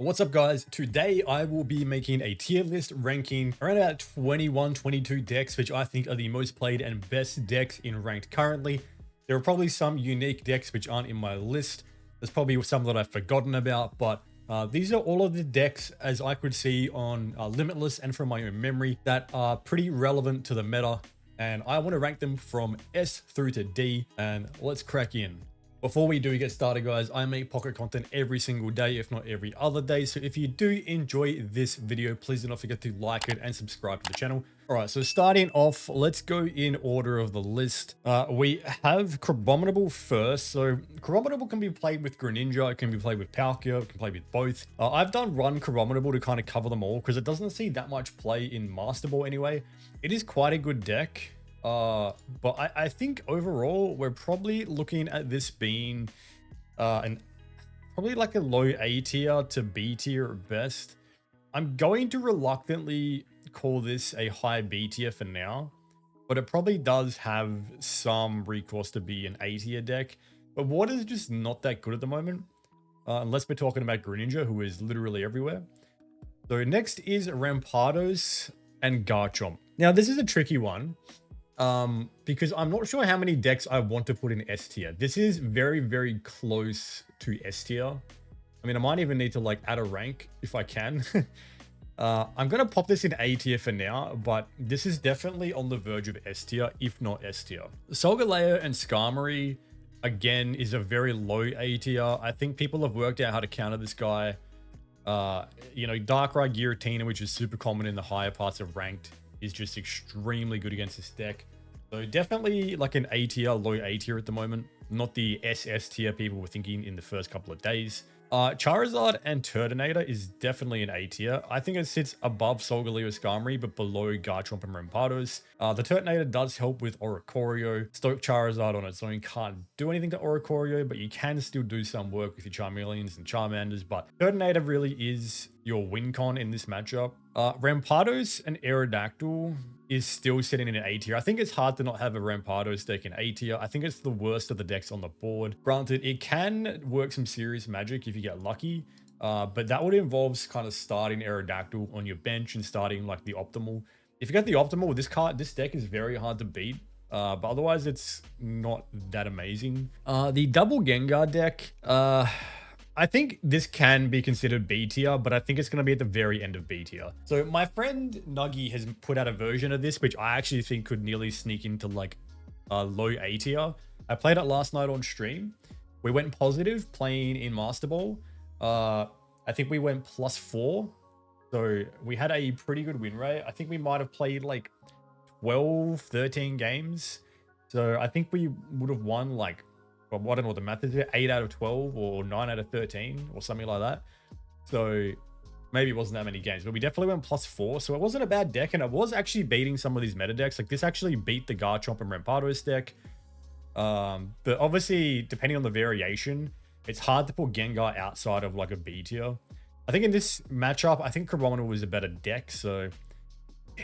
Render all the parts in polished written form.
What's up guys? Today I will be making a tier list ranking around about 21, 22 decks which I think are the most played and best decks in ranked currently. There are probably some unique decks which aren't in my list. There's probably some that I've forgotten about, but these are all of the decks as I could see on Limitless and from my own memory that are pretty relevant to the meta, and I want to rank them from S through to D, and let's crack in. Before we do get started, guys, I make pocket content every single day, if not every other day. So if you do enjoy this video, please do not forget to like it and subscribe to the channel. All right, so starting off, let's go in order of the list. We have Crabominable first. So Crabominable can be played with Greninja, it can be played with Palkia, it can play with both. I've done run Crabominable to kind of cover them all because it doesn't see that much play in Masterball anyway. It is quite a good deck. But I think overall we're probably looking at this being probably like a low A tier to B tier at best. I'm going to reluctantly call this a high B tier for now, but it probably does have some recourse to be an A tier deck. But water is just not that good at the moment, unless we're talking about Greninja, who is literally everywhere. So next is Rampardos and Garchomp. Now this is a tricky one. Because I'm not sure how many decks I want to put in S tier. This is very, very close to S tier. I mean, I might even need to like add a rank if I can. I'm going to pop this in A tier for now, but this is definitely on the verge of S tier, if not S tier. Solgaleo and Skarmory, again, is a very low A tier. I think people have worked out how to counter this guy. You know, Darkrai Giratina, which is super common in the higher parts of ranked, is just extremely good against this deck. So definitely like an A tier, low A tier at the moment. Not the SS tier people were thinking in the first couple of days. Charizard and Turtonator is definitely an A tier. I think it sits above Solgaleo Skarmory, but below Garchomp and Rampardos. The Turtonator does help with Oricorio. Stoke Charizard on its own can't do anything to Oricorio, but you can still do some work with your Charmeleons and Charmanders. But Turtonator really is your win con in this matchup. Rampardos and Aerodactyl is still sitting in an A tier. I think it's hard to not have a Rampardos deck in A tier. I think it's the worst of the decks on the board. Granted, it can work some serious magic if you get lucky, but that would involve kind of starting Aerodactyl on your bench and starting like the optimal. If you get the optimal, this deck is very hard to beat. But otherwise, it's not that amazing. The double Gengar deck, I think this can be considered B tier, but I think it's going to be at the very end of B tier. So my friend Nuggy has put out a version of this, which I actually think could nearly sneak into like low A tier. I played it last night on stream. We went positive playing in Masterball. I think we went +4. So we had a pretty good win rate. I think we might have played like 12, 13 games. So I think we would have won like, well, I don't know what the math is, 8 out of 12 or 9 out of 13 or something like that. So maybe it wasn't that many games, but we definitely went +4. So it wasn't a bad deck, and it was actually beating some of these meta decks. Like this actually beat the Garchomp and Rampardos deck. But obviously, depending on the variation, it's hard to put Gengar outside of like a B tier. I think in this matchup, I think Crabominable was a better deck. So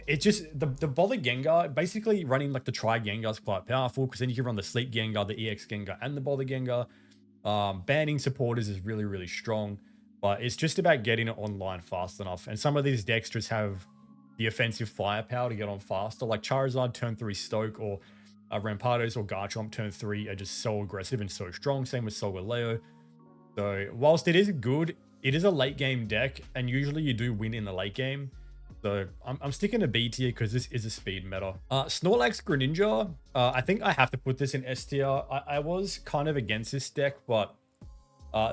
it's just the Bother Gengar, basically running like the Tri Gengar is quite powerful because then you can run the Sleep Gengar, the EX Gengar, and the Bother Gengar. Banning supporters is really, really strong, but it's just about getting it online fast enough. And some of these decks just have the offensive firepower to get on faster, like Charizard turn 3 Stoke or Rampardos or Garchomp turn 3 are just so aggressive and so strong. Same with Solgaleo. So whilst it is good, it is a late game deck, and usually you do win in the late game. So I'm sticking to B tier because this is a speed meta. Snorlax Greninja, I think I have to put this in S tier. I was kind of against this deck, but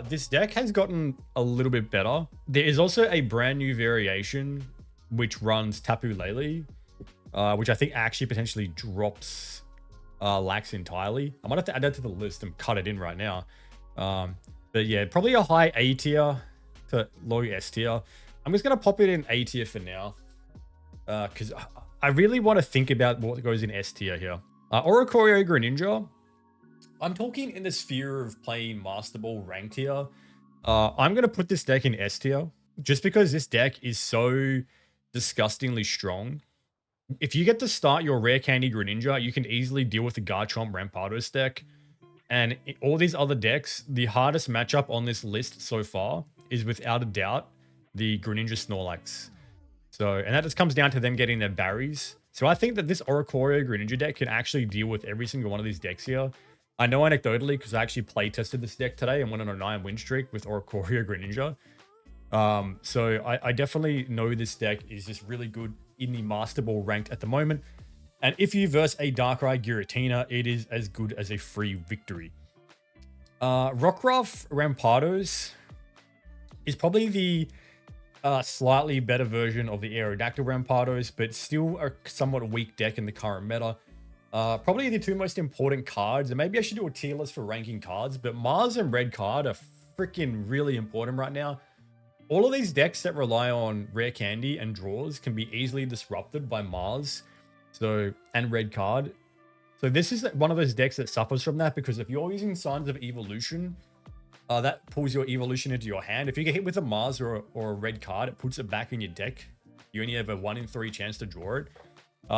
this deck has gotten a little bit better. There is also a brand new variation which runs Tapu Lele, which I think actually potentially drops Lax entirely. I might have to add that to the list and cut it in right now. But yeah, probably a high A tier to low S tier. I'm just going to pop it in A tier for now, because I really want to think about what goes in S tier here. Oricorio Greninja, I'm talking in the sphere of playing Masterball ranked here. I'm going to put this deck in S tier, just because this deck is so disgustingly strong. If you get to start your Rare Candy Greninja, you can easily deal with the Garchomp Rampardos deck. And all these other decks, the hardest matchup on this list so far is without a doubt the Greninja Snorlax. So, and that just comes down to them getting their berries. So I think that this Oricorio Greninja deck can actually deal with every single one of these decks here. I know anecdotally because I actually play tested this deck today and went on a 9-win streak with Oricorio Greninja. So I definitely know this deck is just really good in the Master Ball ranked at the moment. And if you verse a Darkrai Giratina, it is as good as a free victory. Rockruff Rampados is probably the slightly better version of the Aerodactyl Rampados, but still a somewhat weak deck in the current meta. Probably the two most important cards, and maybe I should do a tier list for ranking cards, but Mars and Red Card are freaking really important right now. All of these decks that rely on rare candy and draws can be easily disrupted by Mars and Red Card. So this is one of those decks that suffers from that, because if you're using Signs of Evolution, that pulls your evolution into your hand. If you get hit with a Mars or a red card, it puts it back in your deck. You only have a 1 in 3 chance to draw it.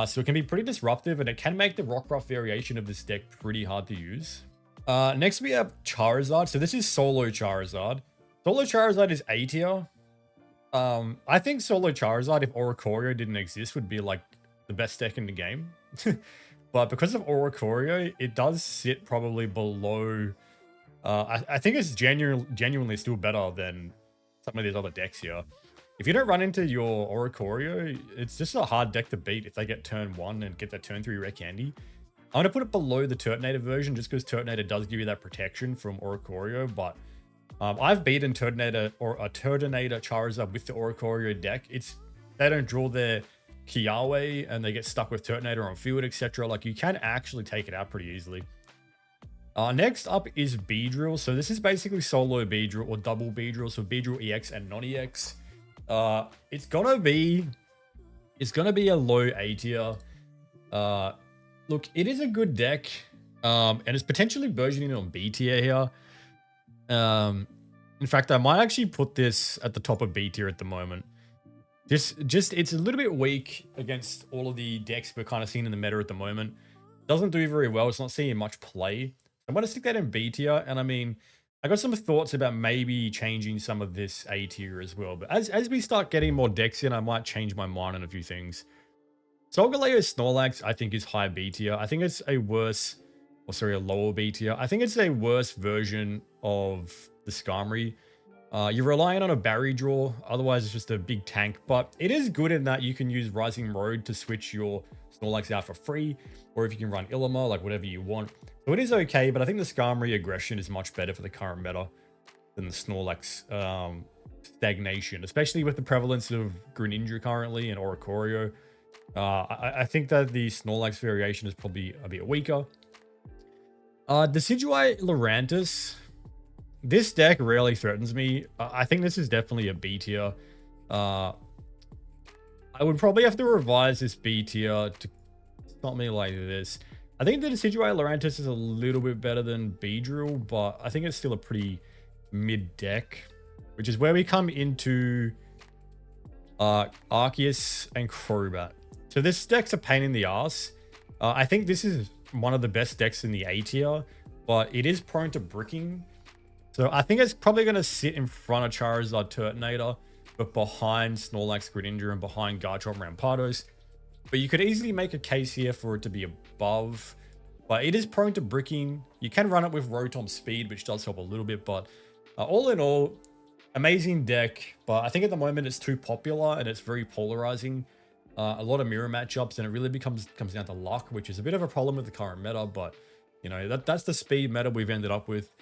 So it can be pretty disruptive, and it can make the Rockruff variation of this deck pretty hard to use. Next we have Charizard. So this is Solo Charizard. Solo Charizard is A tier. I think Solo Charizard, if Oricorio didn't exist, would be like the best deck in the game. But because of Oricorio, it does sit probably below. I think it's genuinely still better than some of these other decks here. If you don't run into your Oricorio, it's just a hard deck to beat if they get turn 1 and get that turn 3 rare candy. I'm going to put it below the Turtonator version just because Turtonator does give you that protection from Oricorio, but I've beaten Turtonator or a Turtonator Charizard with the Oricorio deck. They don't draw their Kiawe and they get stuck with Turtonator on field, etc. Like, you can actually take it out pretty easily. Next up is Beedrill. So this is basically solo Beedrill or double Beedrill. So Beedrill EX and non-EX. It's gonna be a low A tier. Look, it is a good deck. And it's potentially versioning on B tier here. In fact, I might actually put this at the top of B tier at the moment. It's a little bit weak against all of the decks we're kind of seeing in the meta at the moment. Doesn't do very well. It's not seeing much play. I'm going to stick that in B tier. And I mean, I got some thoughts about maybe changing some of this A tier as well. But as we start getting more decks in, I might change my mind on a few things. Solgaleo Snorlax, I think, is high B tier. I think it's a lower B tier. I think it's a worse version of the Skarmory. You're relying on a Barry draw. Otherwise, it's just a big tank. But it is good in that you can use Rising Road to switch your Snorlax out for free. Or if you can run Illimer, like whatever you want. So it is okay, but I think the Skarmory aggression is much better for the current meta than the Snorlax stagnation, especially with the prevalence of Greninja currently and Oricorio. I think that the Snorlax variation is probably a bit weaker. Decidueye Lurantis. This deck rarely threatens me. I think this is definitely a B tier. I would probably have to revise this B tier to stop me like this. I think the Decidueye Lurantis is a little bit better than Beedrill, but I think it's still a pretty mid deck, which is where we come into Arceus and Crobat. So this deck's a pain in the ass. I think this is one of the best decks in the A tier, but it is prone to bricking. So I think it's probably going to sit in front of Charizard Turtonator, but behind Snorlax Greninja and behind Garchomp Rampados. But you could easily make a case here for it to be above. But it is prone to bricking. You can run it with Rotom Speed, which does help a little bit. But all in all, amazing deck. But I think at the moment it's too popular and it's very polarizing. A lot of mirror matchups, and it really comes down to luck, which is a bit of a problem with the current meta. But, you know, that's the speed meta we've ended up with.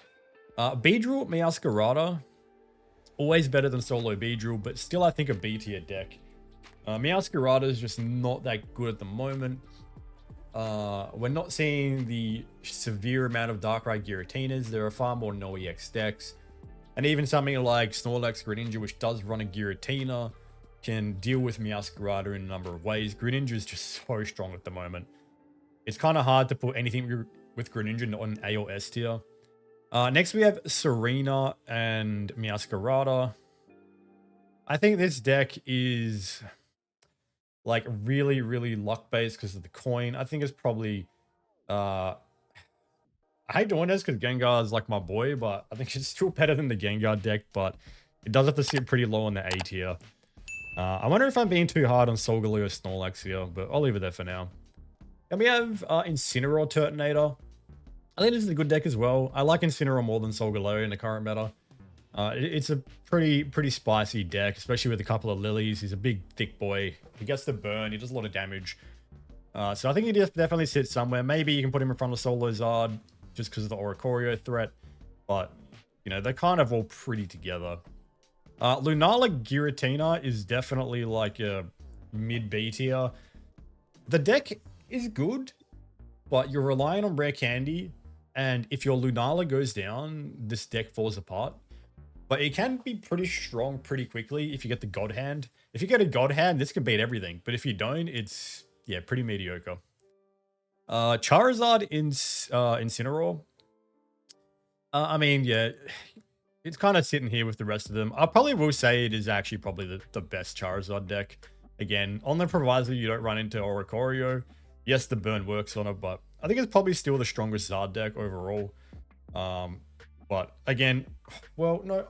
Beedrill Meowscarada, always better than solo Beedrill, but still I think a B tier deck. Meowscarada is just not that good at the moment. We're not seeing the severe amount of Darkrai Giratinas. There are far more no EX decks. And even something like Snorlax Greninja, which does run a Giratina, can deal with Meowscarada in a number of ways. Greninja is just so strong at the moment. It's kind of hard to put anything with Greninja on A or S tier. Next we have Serena and Meowscarada. I think this deck is like really, really luck based because of the coin. I think it's probably I hate doing this because Gengar is like my boy, but I think it's still better than the Gengar deck. But It does have to sit pretty low on the A tier. I wonder if I'm being too hard on Solgaleo or Snorlax here, but I'll leave it there for now. And we have Incineroar Turtonator. I think this is a good deck as well. I like Incineroar more than Solgaleo in the current meta. It's a pretty spicy deck, especially with a couple of lilies. He's a big, thick boy. He gets the burn. He does a lot of damage. So I think he definitely sits somewhere. Maybe you can put him in front of Solo Zard just because of the Oricorio threat. But, you know, they're kind of all pretty together. Lunala Giratina is definitely like a mid B tier. The deck is good, but you're relying on rare candy. And if your Lunala goes down, this deck falls apart. But it can be pretty strong pretty quickly if you get the God Hand. If you get a God Hand, this can beat everything. But if you don't, it's, yeah, pretty mediocre. Charizard in Incineroar. I mean, yeah, it's kind of sitting here with the rest of them. I probably will say it is actually probably the best Charizard deck. Again, on the proviso you don't run into Oricorio. Yes, the burn works on it, but I think it's probably still the strongest Zard deck overall. But again, well, no.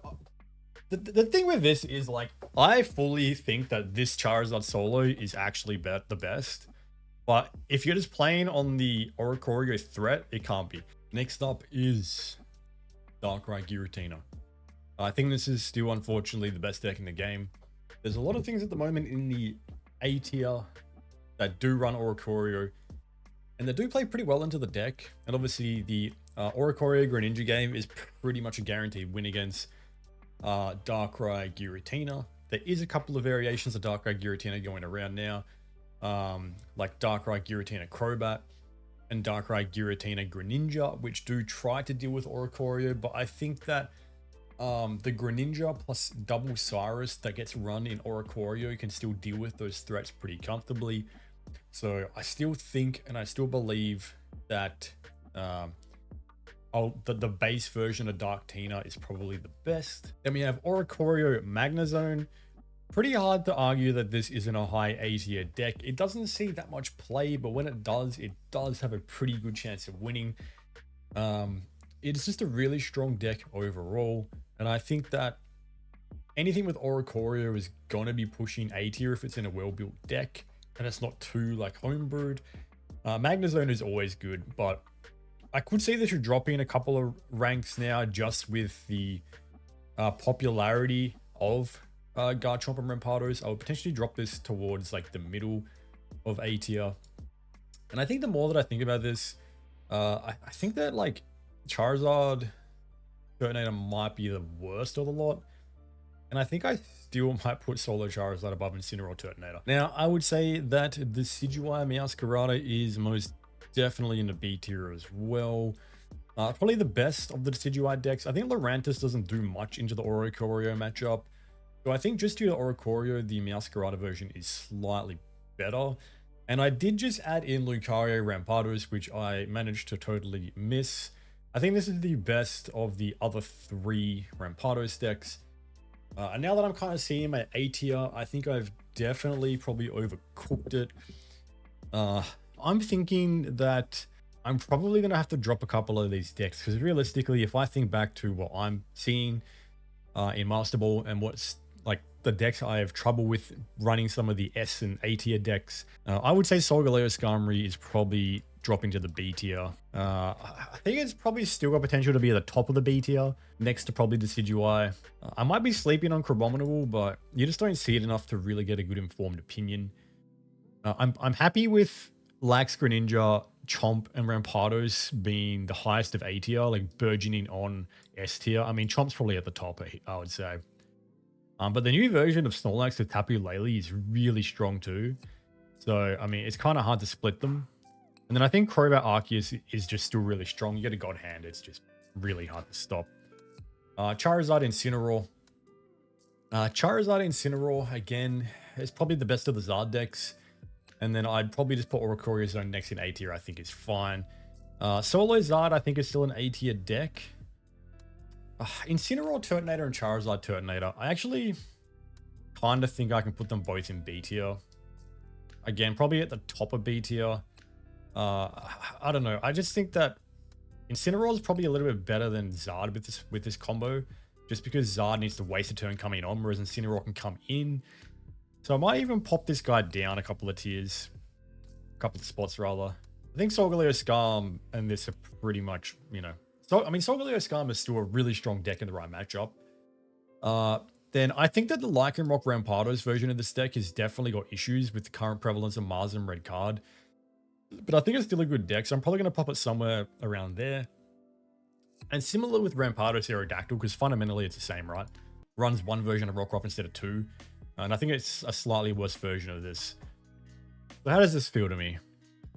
The thing with this is, like, I fully think that this Charizard solo is actually the best. But if you're just playing on the Oricorio threat, it can't be. Next up is Darkrai Giratina. I think this is still, unfortunately, the best deck in the game. There's a lot of things at the moment in the A tier that do run Oricorio, and they do play pretty well into the deck. And obviously, the Oricorio Greninja game is pretty much a guaranteed win against Darkrai Giratina. There is a couple of variations of Darkrai Giratina going around now, like Darkrai Giratina Crobat and Darkrai Giratina Greninja, which do try to deal with Oricorio, but I think that the Greninja plus double Cyrus that gets run in Oricorio can still deal with those threats pretty comfortably. So I still think and I still believe that the base version of Dark Tina is probably the best. Then we have Oricorio Magnezone. Pretty hard to argue that this isn't a high A tier deck. It doesn't see that much play, but when it does have a pretty good chance of winning. It's just a really strong deck overall, and I think that anything with Oricorio is going to be pushing A tier if it's in a well-built deck, and it's not too, like, homebrewed. Magnezone is always good, but I could see this should drop in a couple of ranks now just with the popularity of Garchomp and Rampados. I would potentially drop this towards, like, the middle of A tier. And I think the more that I think about this, I think that, like, Charizard Turtonator might be the worst of the lot. And I think I still might put Solo Charizard above Incineroar Turtonator. Now, I would say that the Decidueye Meowscarada is most definitely in the B tier as well. Probably the best of the Decidueye decks. I think Lurantis doesn't do much into the Oricorio matchup. So I think just due to Oricorio, the Meowscarada version is slightly better. And I did just add in Lucario Rampados, which I managed to totally miss. I think this is the best of the other three Rampados decks. And now that I'm kind of seeing my A tier, I think I've definitely probably overcooked it. I'm thinking that I'm probably going to have to drop a couple of these decks, because realistically, if I think back to what I'm seeing in Masterball and what's like the decks I have trouble with running some of the S and A tier decks, I would say Solgaleo Skarmory is probably dropping to the B tier. I think it's probably still got potential to be at the top of the B tier, next to probably Decidueye. I might be sleeping on Crabominable, but you just don't see it enough to really get a good informed opinion. I'm happy with Lax, Greninja, Chomp, and Rampados being the highest of A tier, like burgeoning on S tier. I mean, Chomp's probably at the top, I would say. But the new version of Snorlax with Tapu Lele is really strong too. So, I mean, it's kind of hard to split them. And then I think Crobat Arceus is just still really strong. You get a God Hand, it's just really hard to stop. Charizard Incineroar. Charizard Incineroar, again, is probably the best of the Zard decks. And then I'd probably just put Oricorio Zone next in A tier, I think is fine. Solo Zard, I think, is still an A tier deck. Incineroar Turtonator and Charizard Turtonator, I actually kind of think I can put them both in B tier. Again, probably at the top of B tier. I don't know. I just think that Incineroar is probably a little bit better than Zard with this combo, just because Zard needs to waste a turn coming on, whereas Incineroar can come in. So I might even pop this guy down a couple of tiers, a couple of spots rather. I think Solgaleo Skarm and this are pretty much, so I mean, Solgaleo Skarm is still a really strong deck in the right matchup. Then I think that the Lycanroc Rampados version of this deck has definitely got issues with the current prevalence of Mars and Red Card. But I think it's still a good deck, so I'm probably going to pop it somewhere around there. And similar with Rampados Aerodactyl, because fundamentally it's the same, right? Runs one version of Rockruff instead of two. And I think it's a slightly worse version of this. So how does this feel to me?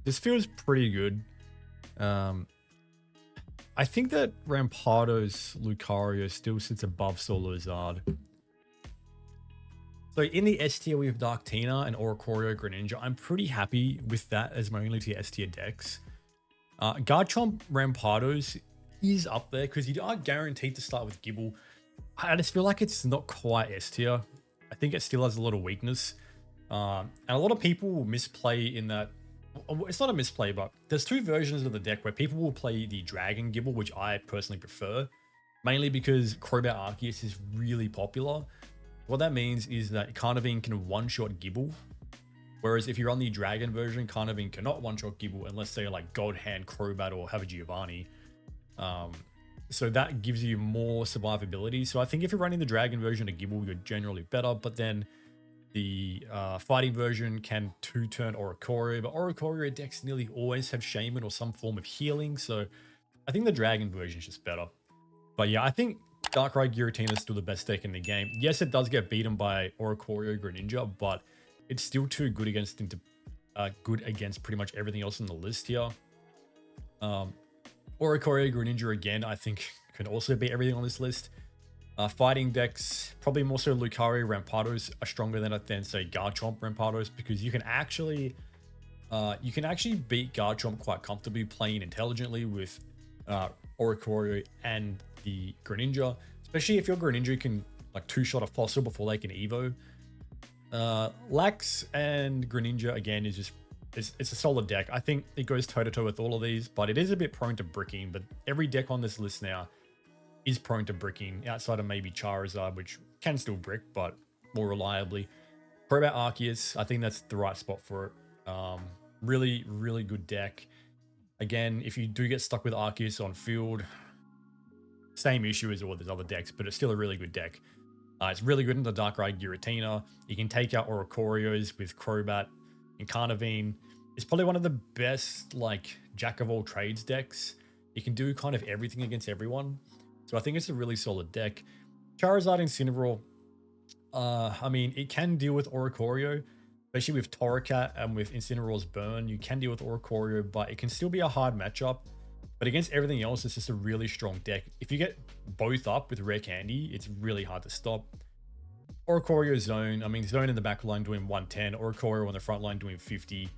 This feels pretty good. I think that Rampados Lucario still sits above Solo Zard. So in the S tier, we have Darktina and Oricorio Greninja. I'm pretty happy with that as my only two S tier decks. Garchomp Rampados is up there because you are guaranteed to start with Gible. I just feel like it's not quite S tier. I think it still has a lot of weakness. And a lot of people will misplay in that. It's not a misplay, but there's two versions of the deck where people will play the Dragon Gible, which I personally prefer. Mainly because Crobat Arceus is really popular. What that means is that Carnivine can one-shot Gible. Whereas if you're on the Dragon version, Carnivine cannot one-shot Gible unless they are like God Hand, Crobat, or have a Giovanni. So that gives you more survivability. So I think if you're running the Dragon version of Gible, you're generally better. But then the fighting version can two-turn Oricorio. But Oricorio decks nearly always have Shaman or some form of healing. So I think the Dragon version is just better. But yeah, I think Darkrai Giratina is still the best deck in the game. Yes, it does get beaten by Oricorio Greninja, but it's still too good against pretty much everything else on the list here. Oricorio Greninja again, I think can also beat everything on this list. Fighting decks, probably more so Lucario Rampados are stronger than say Garchomp Rampados, because you can actually beat Garchomp quite comfortably playing intelligently with Oricorio and the Greninja, especially if your Greninja can like two-shot a fossil before they can Evo. Lax and Greninja again is just it's a solid deck. I think it goes toe-to-toe with all of these, but it is a bit prone to bricking. But every deck on this list now is prone to bricking, outside of maybe Charizard, which can still brick, but more reliably. Crobat Arceus, I think that's the right spot for it. Really, really good deck. Again, if you do get stuck with Arceus on field, same issue as all these other decks, but it's still a really good deck. It's really good in the Darkrai Giratina. You can take out Oricorios with Crobat and Carnivine. It's probably one of the best like jack of all trades decks. You can do kind of everything against everyone. So I think it's a really solid deck. Charizard Incineroar, I mean, it can deal with Oricorio, especially with Torracat and with Incineroar's Burn. You can deal with Oricorio, but it can still be a hard matchup. But against everything else, it's just a really strong deck. If you get both up with Rare Candy, it's really hard to stop. Oricorio Zone, I mean, Zone in the back line doing 110, Oricorio on the front line doing 50.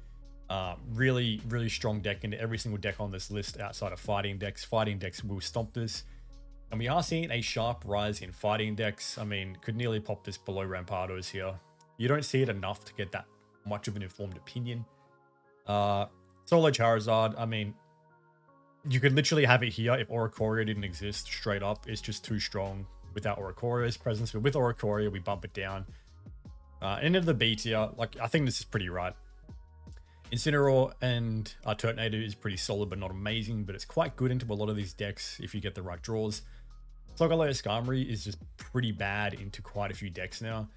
Really, really strong deck into every single deck on this list outside of fighting decks. Fighting decks will stomp this. And we are seeing a sharp rise in fighting decks. I mean, could nearly pop this below Rampados here. You don't see it enough to get that much of an informed opinion. Solo Charizard, I mean, you could literally have it here if Oricorio didn't exist straight up. It's just too strong without Oricorio's presence. But with Oricorio, we bump it down. Into the B tier, like, I think this is pretty right. Incineroar and Turtonator is pretty solid, but not amazing. But it's quite good into a lot of these decks if you get the right draws. Solgaleo Skarmory is just pretty bad into quite a few decks now.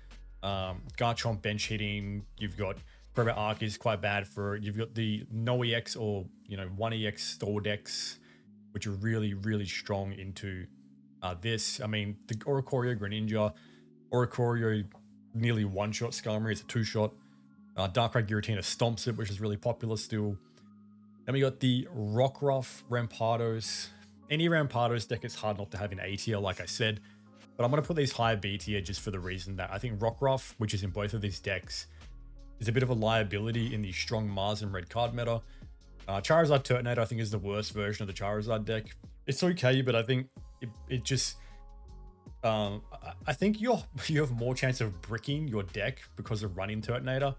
Garchomp bench hitting. You've got Crobat Arc is quite bad for. You've got the No EX or 1EX store decks, which are really, really strong into this. I mean, the Oricorio Greninja, Oricorio nearly one-shot Skarmory. It's a two-shot. Darkrai Giratina stomps it, which is really popular still. Then we got the Rockruff Rampados. Any Rampados deck is hard not to have in A tier, like I said. But I'm going to put these higher B tier just for the reason that I think Rockruff, which is in both of these decks, is a bit of a liability in the strong Mars and Red Card meta. Charizard Turtonator, I think, is the worst version of the Charizard deck. It's okay, but I think it just... I think you have more chance of bricking your deck because of running Turtonator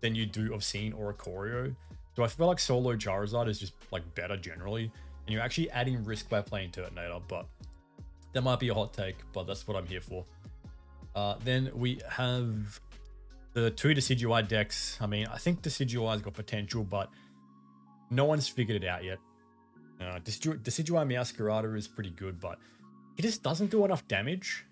than you do of seeing Oricorio. So I feel like solo Charizard is just like better generally, and you're actually adding risk by playing Turtonator. But That might be a hot take, but that's what I'm here for. Then we have the 2 Decidueye decks. I mean, I think Decidueye's got potential, but no one's figured it out yet. Decidueye Meowscarada is pretty good, but he just doesn't do enough damage.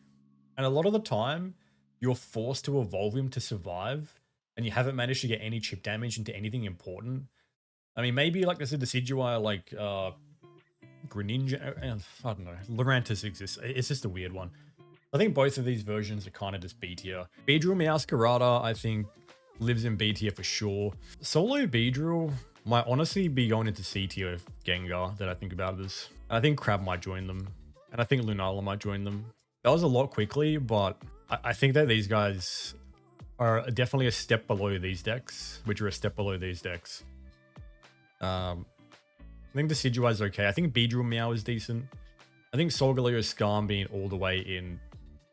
And a lot of the time, you're forced to evolve him to survive, and you haven't managed to get any chip damage into anything important. I mean, maybe like I said, Decidueye, like Greninja, I don't know, Lurantis exists. It's just a weird one. I think both of these versions are kind of just B tier. Beedrill Meowscarada, I think, lives in B tier for sure. Solo Beedrill might honestly be going into C tier Gengar that I think about this. And I think Crab might join them. And I think Lunala might join them. That was a lot quickly, but I think that these guys are definitely a step below these decks, which are a step below these decks. I think Decidueye is okay. I think Beedrill Meow is decent. I think Solgaleo Skarm being all the way in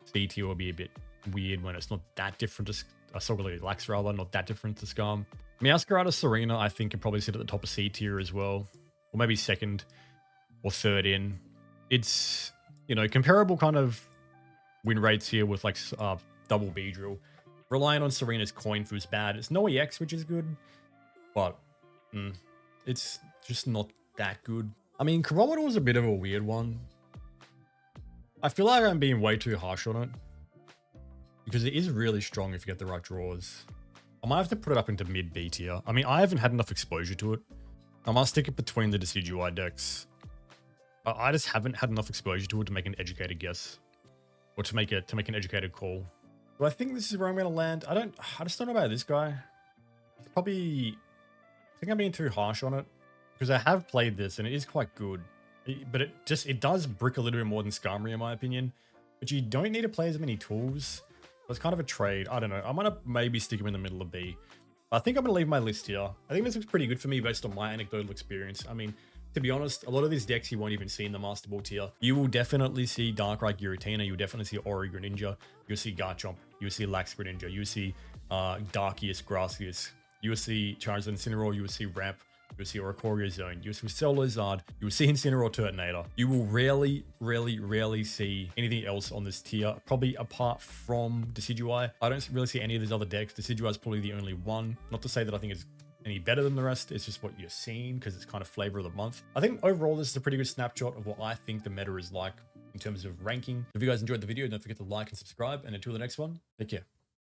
C tier will be a bit weird when it's not that different to Solgaleo Lax, rather, not that different to Skarm. Meowscarada Serena, I think, can probably sit at the top of C tier as well, or maybe second or third in. It's, you know, comparable kind of win rates here with like double Beedrill. Relying on Serena's coin food is bad. It's no EX, which is good, but it's just not that good. I mean, Kirometer was a bit of a weird one. I feel like I'm being way too harsh on it because it is really strong if you get the right draws. I might have to put it up into mid B tier. I mean, I haven't had enough exposure to it. I must stick it between the Decidueye decks. I just haven't had enough exposure to it to make an educated guess, or to make an educated call. Do I think this is where I'm going to land? I just don't know about this guy. It's probably, I think I'm being too harsh on it because I have played this and it is quite good, but it does brick a little bit more than Skarmory in my opinion. But you don't need to play as many tools. So it's kind of a trade. I don't know. I'm gonna maybe stick him in the middle of B. I think I'm gonna leave my list here. I think this looks pretty good for me based on my anecdotal experience. I mean, to be honest, a lot of these decks you won't even see in the Master Ball tier. You will definitely see Darkrai Giratina, you'll definitely see Ori Greninja, you'll see Garchomp, you'll see Lax Greninja, you'll see Darkius, Gracias, you'll see Charizard Incineroar, you'll see Ramp, you'll see Oricorio Zone, you'll see Celozard, you'll see Incineroar Turtonator. You will rarely see anything else on this tier, probably apart from Decidueye. I don't really see any of these other decks. Decidueye is probably the only one. Not to say that I think it's any better than the rest, it's just what you're seeing because it's kind of flavor of the month. I think overall this is a pretty good snapshot of what I think the meta is like in terms of ranking. If you guys enjoyed the video, don't forget to like and subscribe, and until the next one, take care.